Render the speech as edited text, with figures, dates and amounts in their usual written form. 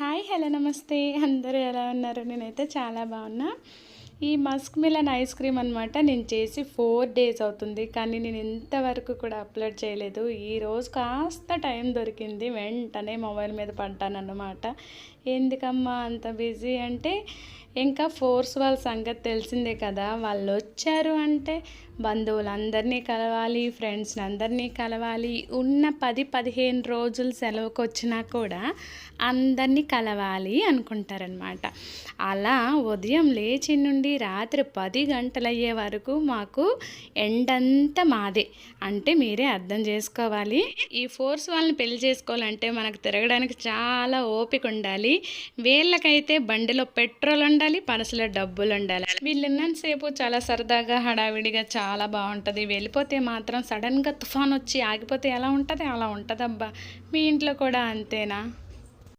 Hi hello నమస్తే అందరూ ఎలా ఉన్నారు? నేనైతే చాలా బాగున్నా. ఈ మస్క్ మిలన్ ఐస్ క్రీమ్ అనమాట నేను చేసి 4 డేస్ అవుతుంది, కానీ నేను ఇంతవరకు కూడా అప్లోడ్ చేయలేదు. ఈరోజు కాస్త టైం దొరికింది, వెంటనే మొబైల్ మీద పడ్డానన్నమాట. ఎందుకమ్మా అంత బిజీ అంటే ఇంకా ఫోర్స్ వాళ్ళ సంగతి తెలిసిందే కదా. వాళ్ళు వచ్చారు అంటే బంధువులందరినీ కలవాలి, ఫ్రెండ్స్ని అందరినీ కలవాలి. ఉన్న 10-15 రోజులు సెలవుకి వచ్చినా కూడా అందరినీ కలవాలి అనుకుంటారనమాట. అలా ఉదయం లేచి నుండి రాత్రి 10 గంటలయ్యే వరకు మాకు ఎండంతా మాదే. అంటే మీరే అర్థం చేసుకోవాలి. ఈ ఫోర్స్ వాళ్ళని పెళ్లి చేసుకోవాలంటే మనకు తిరగడానికి చాలా ఓపిక ఉండాలి. వీళ్ళకైతే బండిలో పెట్రోల్ ఉండాలి, పనసలో డబ్బులు ఉండాలి. వీళ్ళు ఉన్నంతసేపు చాలా సరదాగా హడావిడిగా చాలా బాగుంటుంది. వెళ్ళిపోతే మాత్రం సడన్గా తుఫాన్ వచ్చి ఆగిపోతే ఎలా ఉంటుంది? అలా ఉంటుందబ్బా. మీ ఇంట్లో కూడా అంతేనా?